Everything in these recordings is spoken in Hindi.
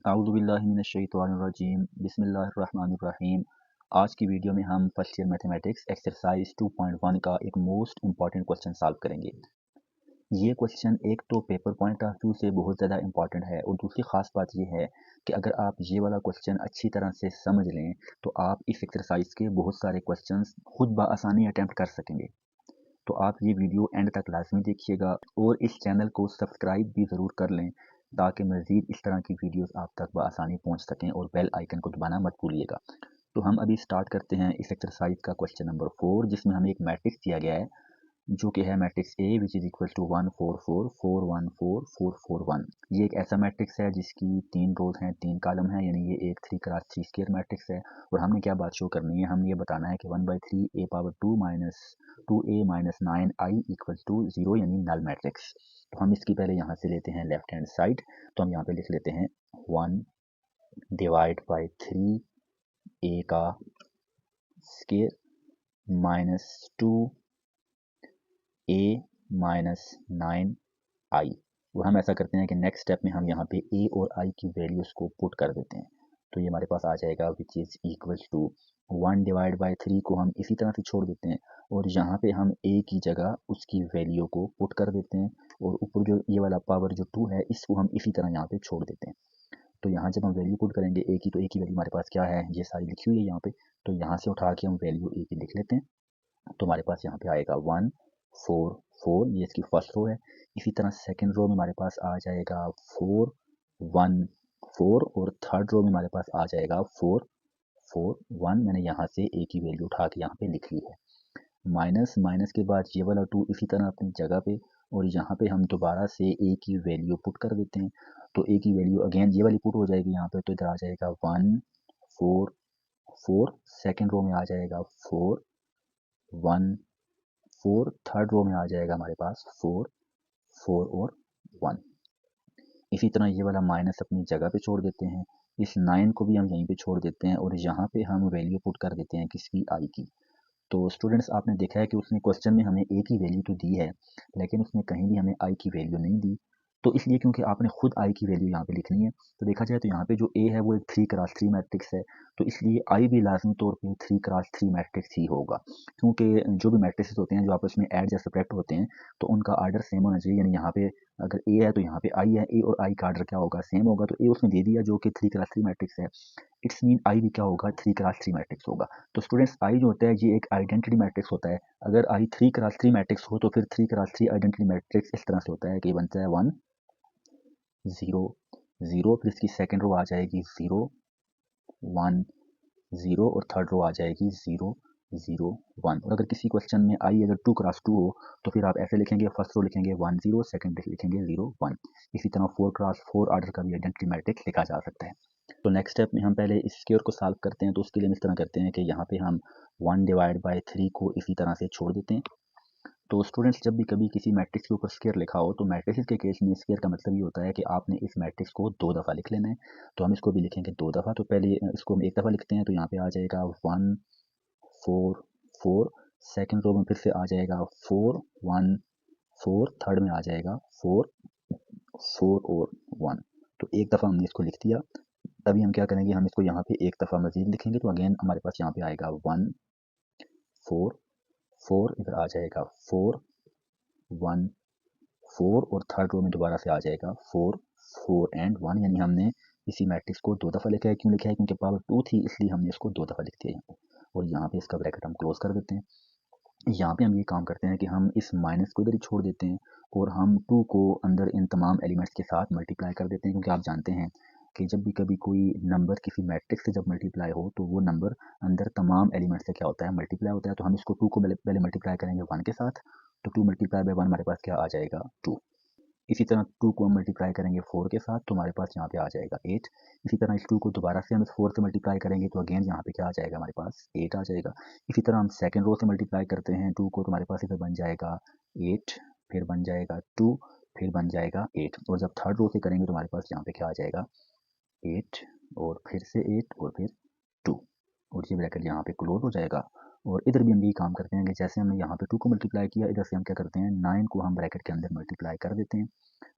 औज़ुबिल्लाहिमिनश्शैतानिर्रजीम बिस्मिल्लाहिर्रहमानिर्रहीम। आज की वीडियो में हम फर्स्ट ईयर मैथमेटिक्स एक्सरसाइज 2.1 का एक मोस्ट इंपॉर्टेंट क्वेश्चन सॉल्व करेंगे। ये क्वेश्चन एक तो पेपर पॉइंट ऑफ व्यू से बहुत ज़्यादा इंपॉर्टेंट है और दूसरी ख़ास बात ये है कि अगर आप ये वाला क्वेश्चन अच्छी तरह से समझ लें तो आप इस एक्सरसाइज के बहुत सारे क्वेश्चंस खुद बआसानी अटैम्प्ट कर सकेंगे। तो आप ये वीडियो एंड तक लाजमी देखिएगा और इस चैनल को सब्सक्राइब भी ज़रूर कर लें ताकि मज़ीद इस तरह की वीडियोस आप तक बआसानी पहुंच सकें और बेल आइकन को दबाना मत भूलिएगा। तो हम अभी स्टार्ट करते हैं इस एक्सरसाइज का क्वेश्चन नंबर 4, जिसमें हमें एक मैट्रिक्स दिया गया है जो कि है matrix a which is equal to 1 4 4 4 1 4 4 4 1। ये एक ऐसा मैट्रिक्स है जिसकी 3 रोज हैं, 3 कॉलम हैं, यानी ये एक 3 क्रॉस 3 स्क्वायर मैट्रिक्स है। और हमने क्या बात शो करनी है, हमने ये बताना है कि 1/3 a power 2 minus 2a minus 9i equal to 0 यानी नल मैट्रिक्स। तो हम इसकी पहले यहाँ से लेते हैं लेफ्ट हैंड साइड। तो हम यहाँ पे लिख लेते हैं 1 डिवाइड बाई 3 a का square minus 2 a minus 9i। और हम ऐसा करते हैं कि नेक्स्ट स्टेप में हम यहाँ पे a और i की वैल्यूज़ को पुट कर देते हैं। तो ये हमारे पास आ जाएगा which is equal to 1 divide by 3 को हम इसी तरह से छोड़ देते हैं और यहाँ पे हम a की जगह उसकी वैल्यू को पुट कर देते हैं और ऊपर जो ये वाला पावर जो 2 है इसको हम इसी तरह यहाँ पे छोड़ देते हैं। तो यहाँ जब हम वैल्यू पुट करेंगे a की, तो a की वैल्यू हमारे पास क्या है, ये सारी लिखी हुई है यहाँ पे। तो यहाँ से उठा के हम वैल्यू a की लिख लेते हैं। तो हमारे पास यहाँ पे आएगा 1 4 4, ये इसकी फर्स्ट रो है। इसी तरह सेकंड रो में हमारे पास आ जाएगा 4 1 4 और थर्ड रो में हमारे पास आ जाएगा 4 4 1। मैंने यहाँ से a की वैल्यू उठा के यहाँ पे लिख ली है। माइनस माइनस के बाद ये वाला 2 इसी तरह अपनी जगह पे, और यहाँ पे हम दोबारा से a की वैल्यू पुट कर देते हैं। तो a की वैल्यू अगेन ये वाली पुट हो जाएगी यहाँ पे। तो इधर आ जाएगा 1 4 4, सेकेंड रो में आ जाएगा 4 1 4, थर्ड रो में आ जाएगा हमारे पास 4 4 और 1। इसी तरह ये वाला माइनस अपनी जगह पे छोड़ देते हैं, इस 9 को भी हम यहीं पे छोड़ देते हैं और यहाँ पे हम वैल्यू पुट कर देते हैं किसकी, i की। तो स्टूडेंट्स आपने देखा है कि उसने क्वेश्चन में हमें a की वैल्यू तो दी है लेकिन उसने कहीं भी हमें i की वैल्यू नहीं दी। तो इसलिए क्योंकि आपने खुद i की वैल्यू यहाँ पे लिखनी है। तो देखा जाए तो यहाँ पे जो a है वो एक 3 क्रॉस 3 मैट्रिक्स है, तो इसलिए i भी लाजमी तौर पे 3 क्रॉस 3 मैट्रिक्स ही होगा। क्योंकि जो भी मैट्रिक्स होते हैं जो आपस में ऐड या सब्ट्रैक्ट होते हैं तो उनका आर्डर सेम होना चाहिए। यानी यहाँ पे अगर a है तो यहाँ पे i है, a और i का आर्डर क्या होगा, सेम होगा। तो a उसने दे दिया जो कि 3 क्रॉस 3 मैट्रिक्स है, इट्स मीन i भी क्या होगा, 3 क्रॉस 3 मैट्रिक्स होगा। तो स्टूडेंट्स i जो होता है ये एक आइडेंटिटी मैट्रिक्स होता है। अगर i 3 क्रॉस 3 मैट्रिक्स हो तो फिर 3 क्रॉस 3 आइडेंटिटी मैट्रिक्स इस तरह से होता है कि बनता है 1 0 0, फिर इसकी सेकंड रो आ जाएगी 0 1 0 और थर्ड रो आ जाएगी 0 0 1। और अगर किसी क्वेश्चन में i अगर 2 क्रॉस 2 हो तो फिर आप ऐसे लिखेंगे, फर्स्ट रो लिखेंगे 1 0, सेकंड लिखेंगे 0 1। इसी तरह 4 क्रॉस 4 आर्डर का भी आइडेंटिटी मैट्रिक्स लिखा जा सकता है। तो नेक्स्ट स्टेप में हम पहले इस स्क्वायर को सॉल्व करते हैं। तो उसके लिए हम इस तरह करते हैं कि यहाँ पे हम 1 डिवाइड बाई 3 को इसी तरह से छोड़ देते हैं। तो स्टूडेंट्स जब भी कभी किसी मैट्रिक्स के ऊपर स्क्वायर लिखा हो तो मैट्रिक्स के केस में स्क्वायर का मतलब ये होता है कि आपने इस मैट्रिक्स को 2 दफ़ा लिख लेना है। तो हम इसको भी लिखेंगे 2 दफ़ा। तो पहले इसको हम 1 दफ़ा लिखते हैं, तो यहाँ पे आ जाएगा 1 4 4, सेकेंड रो में फिर से आ जाएगा 4 1 4, थर्ड में आ जाएगा 4 4 और 1। तो 1 दफ़ा हमने इसको लिख दिया। तभी हम क्या करेंगे, हम इसको यहाँ पे 1 दफ़ा मज़ीद लिखेंगे। तो अगेन हमारे पास यहाँ पे आएगा 1 4 4, इधर आ जाएगा 4 1 4 और थर्ड रो में दोबारा से आ जाएगा 4 4 एंड 1। यानी हमने इसी मैट्रिक्स को 2 दफ़ा लिखा है। क्यों लिखा है, क्योंकि पावर 2 थी इसलिए हमने इसको 2 दफ़ा लिख दिया यहाँ पे। और यहाँ पे इसका ब्रैकेट हम क्लोज कर देते हैं। यहाँ पे हम ये काम करते हैं कि हम इस माइनस को इधर ही छोड़ देते हैं और हम 2 को अंदर इन तमाम एलिमेंट्स के साथ मल्टीप्लाई कर देते हैं। क्योंकि आप जानते हैं कि जब भी कभी कोई नंबर किसी मैट्रिक्स से जब मल्टीप्लाई हो तो वो नंबर अंदर तमाम एलिमेंट्स से क्या होता है, मल्टीप्लाई होता है। तो हम इसको 2 को पहले मल्टीप्लाई करेंगे 1 के साथ। तो 2 मल्टीप्लाई बाई 1 हमारे पास क्या आ जाएगा, 2। इसी तरह 2 को हम मल्टीप्लाई करेंगे 4 के साथ, तो हमारे पास यहाँ पे आ जाएगा 8। इसी तरह इस 2 को दोबारा से हम इस 4 से मल्टीप्लाई करेंगे तो अगेन यहाँ पे क्या आ जाएगा, हमारे पास 8 आ जाएगा। इसी तरह हम सेकंड रो से मल्टीप्लाई करते हैं 2 को, तो हमारे पास इधर बन जाएगा 8, फिर बन जाएगा 2, फिर बन जाएगा 8। और जब थर्ड रो से करेंगे तो हमारे पास यहाँ पे क्या आ जाएगा, 8 और फिर से 8 और फिर 2, और ये ब्रैकेट यहाँ पे क्लोज हो जाएगा। और इधर भी हम यही काम करते हैं कि जैसे हमने यहाँ पे 2 को मल्टीप्लाई किया, इधर से हम क्या करते हैं 9 को हम ब्रैकेट के अंदर मल्टीप्लाई कर देते हैं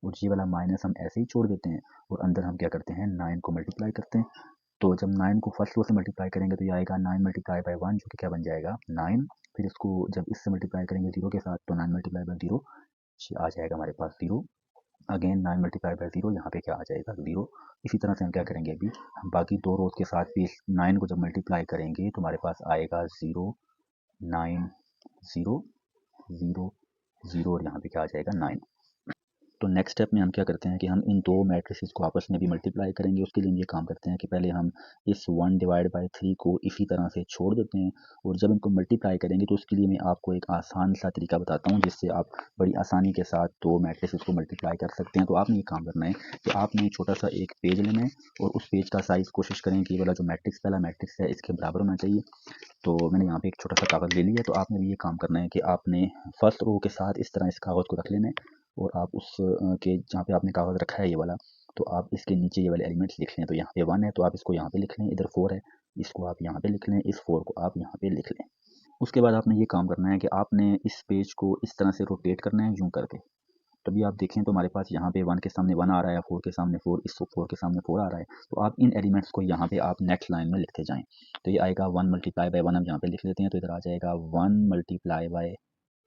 और ये वाला माइनस हम ऐसे ही छोड़ देते हैं और अंदर हम क्या करते हैं 9 को मल्टीप्लाई करते हैं। तो जब 9 को फर्स्ट रो से मल्टीप्लाई करेंगे तो ये आएगा 9 मल्टीप्लाई बाई 1 जो कि क्या बन जाएगा 9। फिर इसको जब इससे मल्टीप्लाई करेंगे 0 के साथ तो 9 मल्टीप्लाई बाई 0 आ जाएगा हमारे पास 0। अगेन 9 मल्टीप्लाई बाई 0 यहाँ पे क्या आ जाएगा 0। इसी तरह से हम क्या करेंगे अभी हम बाकी दो रोज के साथ भी 9 को जब मल्टीप्लाई करेंगे तो हमारे पास आएगा 0 9 0 0 0 और यहाँ पे क्या आ जाएगा 9। तो नेक्स्ट स्टेप में हम क्या करते हैं कि हम इन दो मैट्रिसेस को आपस में भी मल्टीप्लाई करेंगे। उसके लिए हम ये काम करते हैं कि पहले हम इस 1 डिवाइड बाई 3 को इसी तरह से छोड़ देते हैं और जब इनको मल्टीप्लाई करेंगे तो उसके लिए मैं आपको एक आसान सा तरीका बताता हूँ जिससे आप बड़ी आसानी के साथ दो मैट्रिसेस को मल्टीप्लाई कर सकते हैं। तो आपने ये काम करना है कि आपने छोटा सा एक पेज लेना है और उस पेज का साइज़ कोशिश करें कि ये वाला जो मैट्रिक्स पहला मैट्रिक्स है इसके बराबर होना चाहिए। तो मैंने यहाँ पे एक छोटा सा कागज़ ले लिया। तो आपने भी ये काम करना है कि आपने फर्स्ट रो के साथ इस तरह इस कागज़ को रख लेना है और आप उस के जहाँ पे आपने कागज़ रखा है ये वाला, तो आप इसके नीचे ये वाले एलिमेंट्स लिख लें। तो यहाँ पे 1 है तो आप इसको यहाँ पे लिख लें, इधर 4 है इसको आप यहाँ पे लिख लें, इस 4 को आप यहाँ पे लिख लें। उसके बाद आपने ये काम करना है कि आपने इस पेज को इस तरह से रोटेट करना है यूँ करके। तभी आप देखें तो हमारे पास यहाँ पे 1 के सामने 1 आ रहा है, 4 के सामने 4, इस 4 के सामने 4 आ रहा है। तो आप इन एलिमेंट्स को यहाँ पे आप नेक्स्ट लाइन में लिखते जाएँ। तो ये आएगा 1 मल्टीप्लाई बाई 1 हम यहाँ पे लिख लेते हैं। तो इधर आ जाएगा 1 मल्टीप्लाई बाई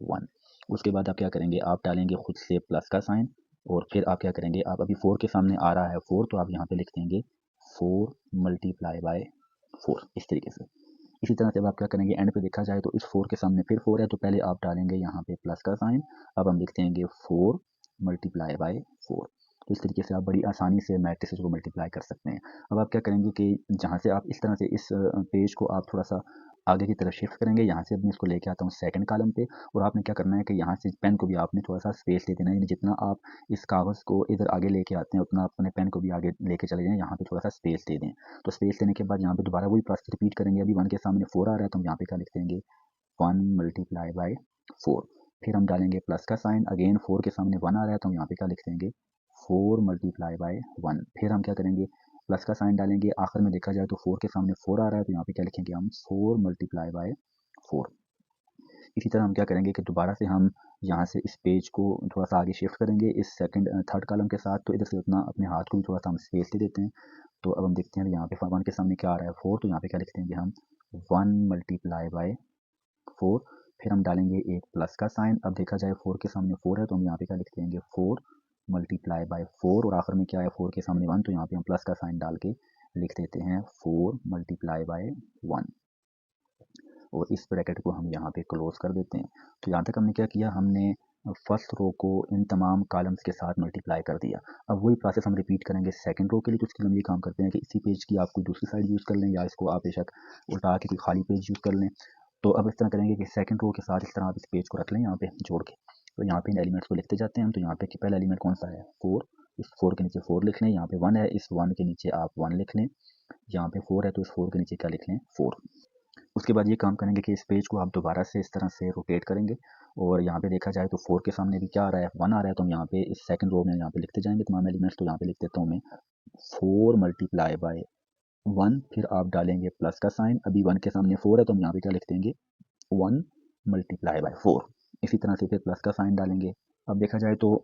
1। उसके बाद आप क्या करेंगे आप डालेंगे खुद से प्लस का साइन और फिर आप क्या करेंगे आप अभी 4 के सामने आ रहा है 4 तो आप यहाँ पे लिख देंगे 4 मल्टीप्लाई बाई 4 इस तरीके से। इसी तरह से अब आप क्या करेंगे एंड पे देखा जाए तो इस 4 के सामने फिर 4 है तो पहले आप डालेंगे यहाँ पे प्लस का साइन। अब हम लिख देंगे 4 मल्टीप्लाई बाई 4। तो इस तरीके से आप बड़ी आसानी से मैट्रिसेस को मल्टीप्लाई कर सकते हैं। अब आप क्या करेंगे कि जहाँ से आप इस तरह से इस पेज को आप थोड़ा सा आगे की तरफ शिफ्ट करेंगे। यहाँ से मैं इसको लेके आता हूँ सेकंड कॉलम पे और आपने क्या करना है कि यहाँ से पेन को भी आपने थोड़ा सा स्पेस दे देना है। यानी जितना आप इस कागज़ को इधर आगे लेके आते हैं उतना अपने पेन को भी आगे लेके चले जाएँ, यहाँ पे थोड़ा सा स्पेस दे दें। तो स्पेस देने के बाद यहाँ पे दोबारा वही प्रोसेस रिपीट करेंगे। अभी 1 के सामने 4 आ रहा है तो हम यहाँ पे क्या लिख देंगे 1 मल्टीप्लाई बाई 4। फिर हम डालेंगे प्लस का साइन। अगेन 4 के सामने 1 आ रहा है तो हम यहाँ पे क्या लिख देंगे 4 मल्टीप्लाई बाई 1। फिर हम क्या करेंगे प्लस का साइन डालेंगे। आखिर में देखा जाए तो 4 के सामने 4 आ रहा है तो यहाँ पे क्या लिखेंगे हम 4 मल्टीप्लाई बाई 4। इसी तरह हम क्या करेंगे कि दोबारा से हम यहाँ से इस पेज को थोड़ा सा आगे शिफ्ट करेंगे इस थर्ड कॉलम के साथ। तो इधर से उतना अपने हाथ को भी थोड़ा सा हम स्पेस दे देते हैं। तो अब हम देखते हैं यहाँ पे 1 के सामने क्या आ रहा है 4 तो यहाँ पे क्या लिख देंगे हम 1 मल्टीप्लाई बाई 4। फिर हम डालेंगे एक प्लस का साइन। अब देखा जाए 4 के सामने 4 है तो हम यहाँ पे क्या लिख देंगे 4 मल्टीप्लाई बाई 4 और आखिर में क्या है 4 के सामने 1 तो यहाँ पे हम प्लस का साइन डाल के लिख देते हैं 4 मल्टीप्लाई बाई 1 और इस ब्रैकेट को हम यहाँ पे क्लोज कर देते हैं। तो यहाँ तक हमने क्या किया हमने फर्स्ट रो को इन तमाम कॉलम्स के साथ मल्टीप्लाई कर दिया। अब वही प्रोसेस हम रिपीट करेंगे सेकंड रो के लिए। तो उसके लिए हम ये काम करते हैं कि इसी पेज की आप कोई दूसरी साइड यूज़ कर लें या इसको आप बेशक उल्टा के कोई खाली पेज यूज़ कर लें। तो अब इस तरह करेंगे कि सेकंड रो के साथ इस तरह आप इस पेज को रख लें यहाँ पे जोड़ के। तो यहाँ पे इन एलिमेंट्स को लिखते जाते हैं हम। तो यहाँ पे कि पहला एलिमेंट कौन सा है 4, इस 4 के नीचे 4 लिख लें। यहाँ पे 1 है इस 1 के नीचे आप 1 लिख लें। यहाँ पे 4 है तो इस 4 के नीचे क्या लिख लें 4। उसके बाद ये काम करेंगे कि इस पेज को आप दोबारा से इस तरह से रोटेट करेंगे और यहाँ पे देखा जाए तो 4 के सामने भी क्या आ रहा है 1 आ रहा है तो हम यहाँ पे इस सेकंड रो में यहाँ पे लिखते जाएंगे तमाम एलिमेंट्स। तो यहाँ पे लिख देता हूँ मैं 4 मल्टीप्लाई बाई 1। फिर आप डालेंगे प्लस का साइन। अभी 1 के सामने 4 है तो हम यहाँ पे क्या लिख देंगे 1 मल्टीप्लाई बाई 4। इसी तरह से फिर प्लस का साइन डालेंगे। अब देखा जाए तो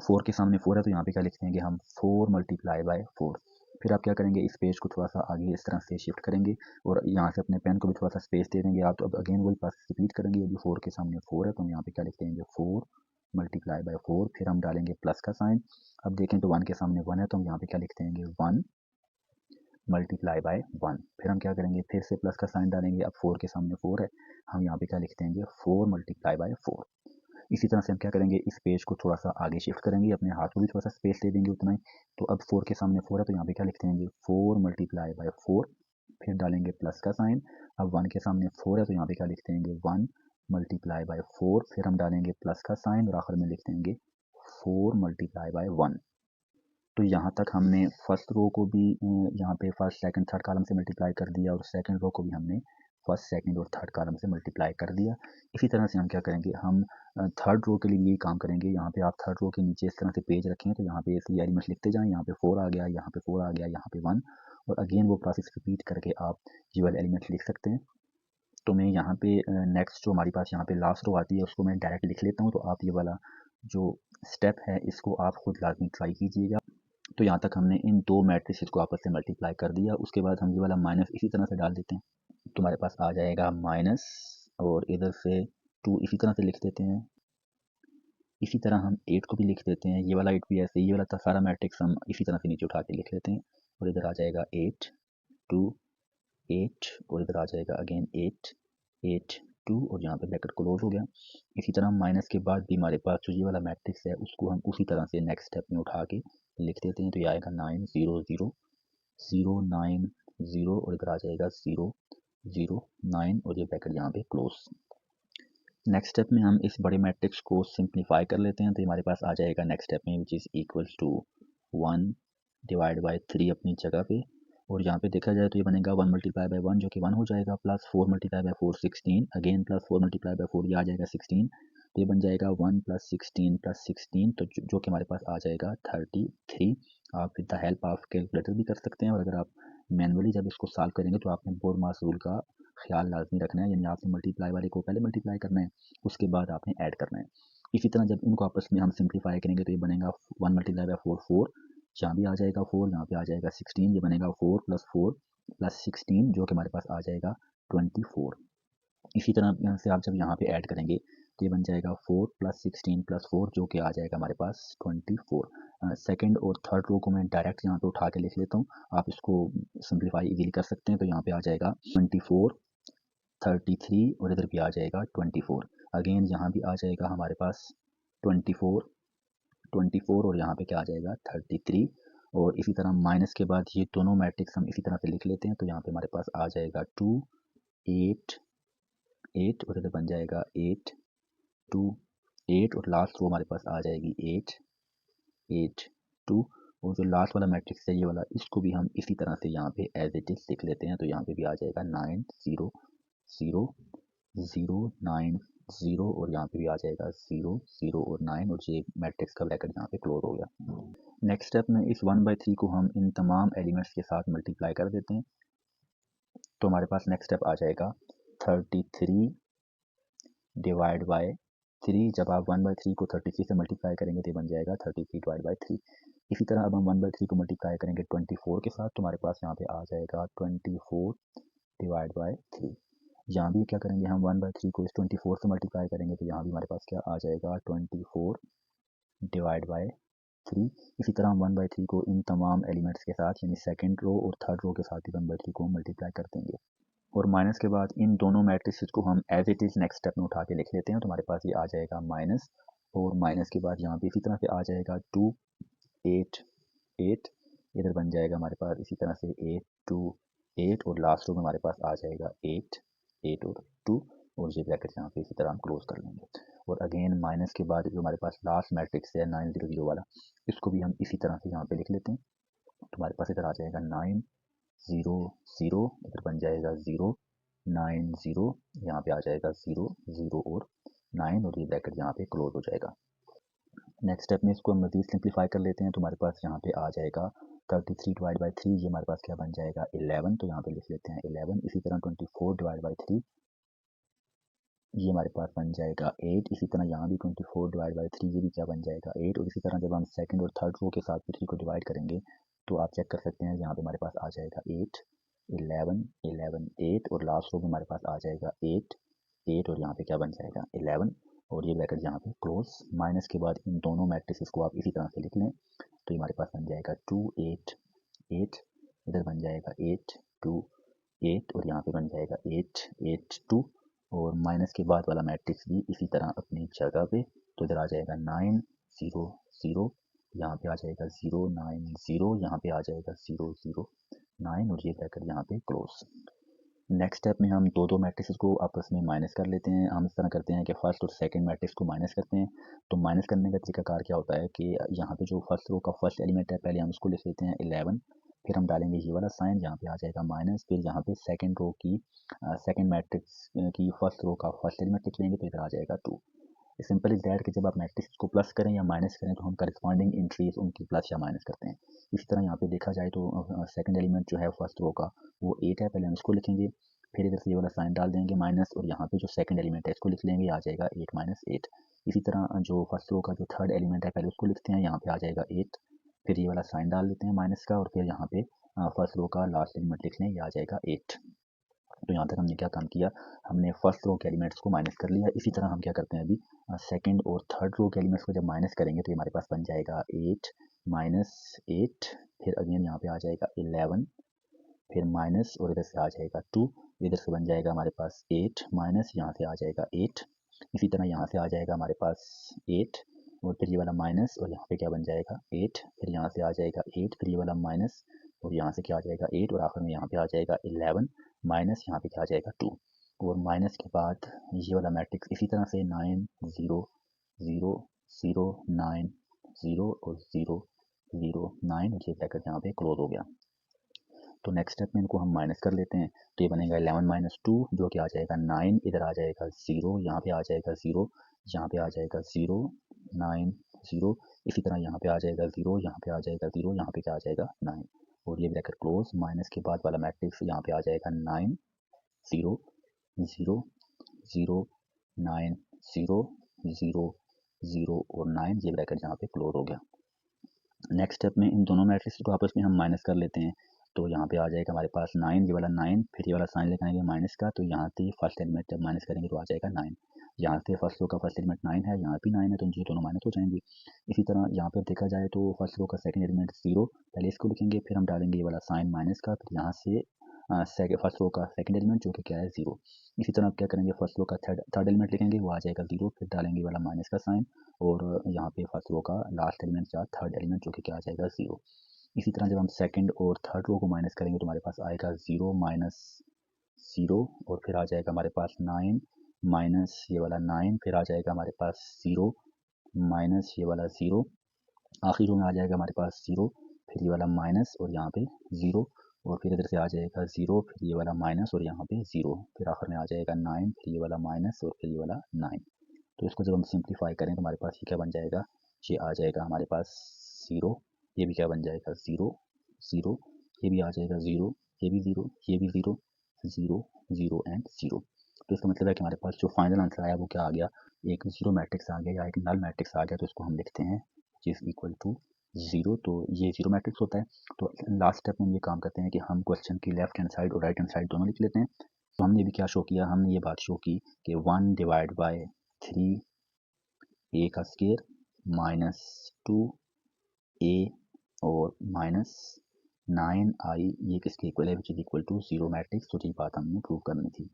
4 के सामने 4 है तो यहाँ पे क्या लिख देंगे हम 4 मल्टीप्लाई बाई 4। फिर आप क्या करेंगे इस पेज को थोड़ा सा आगे इस तरह से शिफ्ट करेंगे और यहाँ से अपने पेन को भी थोड़ा सा स्पेस दे देंगे आप। तो अब अगेन वही प्रोसेस रिपीट करेंगे। अभी 4 के सामने 4 है तो हम यहाँ पे क्या लिख देंगे 4 मल्टीप्लाई बाई 4। फिर हम डालेंगे प्लस का साइन। अब देखें तो 1 के सामने 1 है तो हम यहाँ पे क्या लिख देंगे 1 मल्टीप्लाई बाई 1। फिर हम क्या करेंगे फिर से प्लस का साइन डालेंगे। अब 4 के सामने 4 है हम यहाँ पे क्या लिख देंगे 4 मल्टीप्लाई बाई 4। इसी तरह से हम क्या करेंगे इस पेज को थोड़ा सा आगे शिफ्ट करेंगे अपने हाथ को भी थोड़ा सा स्पेस दे देंगे उतना ही। तो अब 4 के सामने 4 है तो यहाँ पे क्या लिख देंगे 4 मल्टीप्लाई बाई 4। फिर डालेंगे प्लस का साइन। अब 1 के सामने 4 है तो यहाँ पे क्या लिख देंगे 1 मल्टीप्लाई बाई 4। फिर हम डालेंगे प्लस का साइन और आखिर में लिख देंगे 4 मल्टीप्लाई बाई 1। तो यहाँ तक हमने फर्स्ट रो को भी यहाँ पे फर्स्ट सेकंड थर्ड कॉलम से मल्टीप्लाई कर दिया और सेकंड रो को भी हमने फर्स्ट सेकंड और थर्ड कॉलम से मल्टीप्लाई कर दिया। इसी तरह से हम क्या करेंगे हम थर्ड रो के लिए यही काम करेंगे। यहाँ पे आप थर्ड रो के नीचे इस तरह से पेज रखें तो यहाँ पे ये एलिमेंट्स लिखते जाएँ। यहाँ पे 4 आ गया, यहाँ पे 4 आ गया, यहाँ पे 1 और अगेन वो प्रोसेस रिपीट करके आप ये वाले एलिमेंट्स लिख सकते हैं। तो मैं यहाँ पे नेक्स्ट जो हमारे पास यहाँ पे लास्ट रो आती है उसको मैं डायरेक्ट लिख लेता हूँ। तो आप ये वाला जो स्टेप है इसको आप खुद लाजमी ट्राई कीजिएगा। तो यहाँ तक हमने इन दो मैट्रिसेस को आपस से मल्टीप्लाई कर दिया। उसके बाद हम ये वाला माइनस इसी तरह से डाल देते हैं, तो हमारे पास आ जाएगा माइनस, और इधर से 2 इसी तरह से लिख देते हैं। इसी तरह हम 8 को भी लिख देते हैं, ये वाला 8 भी ऐसे, ये वाला सारा मैट्रिक्स हम इसी तरह से नीचे उठा के लिख लेते हैं। और इधर आ जाएगा 8 2 8, और इधर आ जाएगा अगेन 8 8 2, और यहाँ पे ब्रैकेट क्लोज हो गया। इसी तरह माइनस के बाद भी हमारे पास जो ये वाला मैट्रिक्स है उसको हम उसी तरह से नेक्स्ट स्टेप में उठा के लिख देते हैं। तो ये आएगा 9 0 0 0 9 0, और इधर आ जाएगा 0 0 9, और ये ब्रैकेट यहाँ पे क्लोज। नेक्स्ट स्टेप में हम इस बड़े मैट्रिक्स को सिंप्लीफाई कर लेते हैं। तो हमारे पास आ जाएगा नेक्स्ट स्टेप में which is equals to 1 divide by 3 अपनी जगह पे, और यहाँ पे देखा जाए तो ये बनेगा 1 मल्टीप्लाई बाई 1 जो कि 1 हो जाएगा, plus 4 multiply by 4 16, again plus 4 multiply by 4 ये आ जाएगा 16, तो ये बन जाएगा 1 प्लस 16 प्लस 16, तो जो कि हमारे पास आ जाएगा 33। आप with the help of calculator भी कर सकते हैं, और अगर आप मैनुअली जब इसको सॉल्व करेंगे तो आपने बोर्ड मास रूल का ख्याल लाजमी रखना है, यानी आपने मल्टीप्लाई वाले को पहले मल्टीप्लाई करना है, उसके बाद आपने ऐड करना है। इसी तरह जब इनको आपस में हम सिंप्लीफाई करेंगे तो ये बनेगा 1 मल्टीप्लाई बाई 4 4, यहाँ भी आ जाएगा 4, यहाँ पे आ जाएगा 16, ये बनेगा 4 प्लस 16 जो कि हमारे पास आ जाएगा 24। इसी तरह से आप जब यहाँ पे ऐड करेंगे तो ये बन जाएगा 4 प्लस 16 प्लस 4 जो कि आ जाएगा हमारे पास 24। सेकंड और थर्ड रो को मैं डायरेक्ट यहाँ पे उठा के लिख लेता हूँ, आप इसको सिंप्लीफाई इजीली कर सकते हैं। तो यहाँ पे आ जाएगा 24 33, और इधर भी आ जाएगा 24, अगेन यहाँ भी आ जाएगा हमारे पास 24 और यहाँ पे क्या आ जाएगा 33। और इसी तरह माइनस के बाद ये दोनों मैट्रिक्स हम इसी तरह से लिख लेते हैं। तो यहाँ पे हमारे पास आ जाएगा 2 8 8, और इधर बन जाएगा 8 2 8, और लास्ट रो हमारे पास आ जाएगी 8 8 2, और जो लास्ट वाला मैट्रिक्स है ये वाला, इसको भी हम इसी तरह से यहाँ पे एज इट इज लिख लेते हैं। तो यहाँ पे भी आ जाएगा 9 0 0 0 9 0, और यहाँ पे भी आ जाएगा 0 0 और 9, और ये मैट्रिक्स का ब्रैकेट यहाँ पे क्लोज हो गया। नेक्स्ट स्टेप में इस 1/3 को हम इन तमाम एलिमेंट्स के साथ मल्टीप्लाई कर देते हैं। तो हमारे पास नेक्स्ट स्टेप आ जाएगा 33 डिवाइड बाय 3। जब आप 1/3 को 33 से मल्टीप्लाई करेंगे तो बन जाएगा 33 डिवाइड बाई 3। इसी तरह अब हम 1/3 को मल्टीप्लाई करेंगे 24 के साथ, तो हमारे पास यहाँ पे आ जाएगा 24 डिवाइड बाई 3। यहाँ भी क्या करेंगे हम 1/3 को इस 24 से मल्टीप्लाई करेंगे, तो यहाँ भी हमारे पास क्या आ जाएगा 24 डिवाइड बाई 3। इसी तरह हम 1/3 को इन तमाम एलिमेंट्स के साथ यानी सेकंड रो और थर्ड रो के साथ ही 1/3 को मल्टीप्लाई कर देंगे। और माइनस के बाद इन दोनों मैट्रिसेस को हम as it is next step में उठा के लिख लेते हैं। तो हमारे पास ये आ जाएगा माइनस, और माइनस के बाद यहाँ पे इसी तरह से आ जाएगा 2 8 8, इधर बन जाएगा हमारे पास इसी तरह से 8 2 8, और लास्ट रो में हमारे पास आ जाएगा 8 8 और 2, और ये ब्रैकेट यहाँ पे इसी तरह हम क्लोज कर लेंगे। और अगेन माइनस के बाद जो हमारे पास लास्ट मैट्रिक्स है 9 0 0 वाला, इसको भी हम इसी तरह से यहाँ पे लिख लेते हैं। तो हमारे पास इधर आ जाएगा 9 0 0, इधर बन जाएगा 0 9 0, यहाँ पे आ जाएगा 0 0 और 9, और ये ब्रैकेट यहाँ पे क्लोज हो जाएगा। नेक्स्ट स्टेप में इसको हम मज़ीद सिंप्लीफाई कर लेते हैं। तो हमारे पास यहाँ पे आ जाएगा 33 डिवाइड बाई 3, ये हमारे पास क्या बन जाएगा 11, तो यहाँ पे लिख लेते हैं 11। इसी तरह 24 डिवाइड बाई 3, ये हमारे पास बन जाएगा 8। इसी तरह यहाँ भी 24 डिवाइड बाई 3, ये भी क्या बन जाएगा 8। और इसी तरह जब हम सेकंड और थर्ड रो के साथ 3 को डिवाइड करेंगे तो आप चेक कर सकते हैं यहाँ पे हमारे पास आ जाएगा 8 11 11 8, और लास्ट रो में हमारे पास आ जाएगा 8 8, और यहाँ पे क्या बन जाएगा 11, और ये ब्रैकेट यहाँ पे क्लोज। माइनस के बाद इन दोनों मैट्रिसेस को आप इसी तरह से लिख लें। तो ये हमारे पास बन जाएगा 2 8 8, इधर बन जाएगा 8 2 8, और यहाँ पे बन जाएगा 8 8 2, और माइनस के बाद वाला मैट्रिक्स भी इसी तरह अपनी जगह पे। तो इधर आ जाएगा 9 0 0, यहाँ पे आ जाएगा 0 9 0, यहाँ पे आ जाएगा 0 0 9, और ये ब्रैकेट यहाँ पे क्लोज। नेक्स्ट स्टेप में हम दो मैट्रिक्स को आपस में माइनस कर लेते हैं। हम इस तरह करते हैं कि फर्स्ट और सेकंड मैट्रिक्स को माइनस करते हैं। तो माइनस करने का तरीकाकार क्या होता है कि यहाँ पे जो फर्स्ट रो का फर्स्ट एलिमेंट है पहले हम उसको लिख लेते हैं 11, फिर हम डालेंगे ये वाला साइन, यहाँ पे आ जाएगा माइनस, फिर यहाँ पे सेकंड रो की सेकंड मैट्रिक्स की फर्स्ट रो का फर्स्ट एलिमेंट लिख लेंगे, तो इधर आ जाएगा 2। सिंपल इज दैट कि जब आप मैट्रिक्स को प्लस करें या माइनस करें तो हम करस्पॉन्डिंग एंट्रीज उनकी प्लस या माइनस करते हैं। इसी तरह यहाँ पे देखा जाए तो सेकंड एलिमेंट जो है फर्स्ट रो का वो 8 है, पहले हम इसको लिखेंगे, फिर इधर से ये वाला साइन डाल देंगे माइनस, और यहाँ पे जो सेकंड एलिमेंट है इसको लिख लेंगे, आ जाएगा 8 माइनस 8। इसी तरह जो फर्स्ट रो का जो थर्ड एलिमेंट है पहले उसको लिखते हैं, यहाँ पे आ जाएगा 8, फिर ये वाला साइन डाल देते हैं माइनस का, और फिर यहाँ पे फर्स्ट रो का लास्ट एलिमेंट लिख लें, ये आ जाएगा 8। तो यहाँ तक हमने क्या काम किया, हमने फर्स्ट रो के एलिमेंट्स को माइनस कर लिया। इसी तरह हम क्या करते हैं अभी, सेकंड और थर्ड रो के एलिमेंट्स को जब माइनस करेंगे तो हमारे पास बन जाएगा 8 माइनस 8, फिर अगेन यहाँ पे आ जाएगा 11, फिर माइनस और इधर से आ जाएगा 2, इधर से बन जाएगा हमारे पास 8 माइनस, यहाँ से आ जाएगा 8, इसी तरह यहाँ से आ जाएगा हमारे पास 8, और फिर ये वाला माइनस, और यहाँ पे क्या बन जाएगा 8, फिर यहाँ से आ जाएगा 8, फिर ये वाला माइनस, और यहाँ से क्या आ जाएगा 8, और आखिर में यहाँ पे आ जाएगा 11 माइनस, यहाँ पे क्या आ जाएगा 2, और माइनस के बाद ये वाला मैट्रिक्स इसी तरह से 9 0 0 0 9 0 और 0 0 9, और ये ब्रैकेट यहाँ पे क्लोज हो गया। तो नेक्स्ट स्टेप में इनको हम माइनस कर लेते हैं, तो ये बनेगा 11 माइनस 2 जो कि आ जाएगा 9, इधर आ जाएगा 0, यहाँ पे आ जाएगा 0, यहाँ पे आ जाएगा 0 9 0, इसी तरह यहाँ पे आ जाएगा 0, यहाँ पे आ जाएगा 0, यहाँ पे क्या आ जाएगा 9, और ये ब्रैकेट क्लोज। माइनस के बाद वाला मैट्रिक्स यहाँ पे आ जाएगा 9 0 0 0 9 0 0 0 और 9, ये ब्रैकेट यहाँ पे क्लोज हो गया। नेक्स्ट स्टेप में इन दोनों मैट्रिक्स को आपस में हम माइनस कर लेते हैं, तो यहाँ पे आ जाएगा हमारे पास 9, ये वाला 9, फिर ये वाला साइन लेकर आएंगे माइनस का, तो यहाँ से फर्स्ट एलिमेंट जब माइनस करेंगे तो आ जाएगा 9, यहाँ से फर्स्ट रो का फर्स्ट एलिमेंट 9 है, यहाँ भी 9 है, तो ये दोनों माइनस हो जाएंगे। इसी तरह यहाँ पर देखा जाए तो फर्स्ट रो का सेकंड एलिमेंट 0, पहले इसको लिखेंगे, फिर हम डालेंगे ये वाला साइन माइनस का, फिर यहाँ से फर्स्ट रो का सेकंड एलिमेंट जो कि क्या है 0। इसी तरह आप क्या करेंगे, फर्स्ट रो का थर्ड एलिमेंट लिखेंगे, वो आ जाएगा 0, फिर डालेंगे वाला माइनस का साइन, और यहाँ पे फर्स्ट रो का लास्ट एलिमेंट या थर्ड एलिमेंट जो कि क्या आ जाएगा 0। इसी तरह जब हम सेकंड और थर्ड रो को माइनस करेंगे तो हमारे पास आएगा 0 माइनस 0, और फिर आ जाएगा हमारे पास 9 माइनस ये वाला 9, फिर आ जाएगा हमारे पास 0 माइनस ये वाला 0, आखिर रो में आ जाएगा हमारे पास 0, फिर ये वाला माइनस और यहाँ पे 0, और फिर इधर से आ जाएगा 0, फिर ये वाला माइनस और यहाँ पे 0, फिर आखिर में आ जाएगा 9, फिर ये वाला माइनस और फिर ये वाला 9। तो इसको जब हम सिंप्लीफाई करें तो हमारे पास ये क्या बन जाएगा, ये आ जाएगा हमारे पास 0, ये भी क्या बन जाएगा 0 0, ये भी आ जाएगा 0, ये भी 0, ये भी 0 0 0 एंड 0। तो इसका मतलब है कि हमारे पास जो फाइनल आंसर आया वो क्या आ गया, एक जीरो मैट्रिक्स आ गया या एक नल मैट्रिक्स आ गया, तो इसको हम लिखते हैं इज इक्वल टू 0। तो ये जीरो मैट्रिक्स होता है। तो लास्ट स्टेप में हम ये काम करते हैं कि हम क्वेश्चन की लेफ्ट हैंड साइड और राइट हैंड साइड दोनों लिख लेते हैं। तो हमने भी क्या शो किया, हमने ये बात शो की कि 1 डिवाइड बाय 3 ए का स्केयर माइनस 2 ए और माइनस 9 आई ये किसके इक्वल है, which is equal to 0 matrix. तो ये बात हमने प्रूव करनी थी।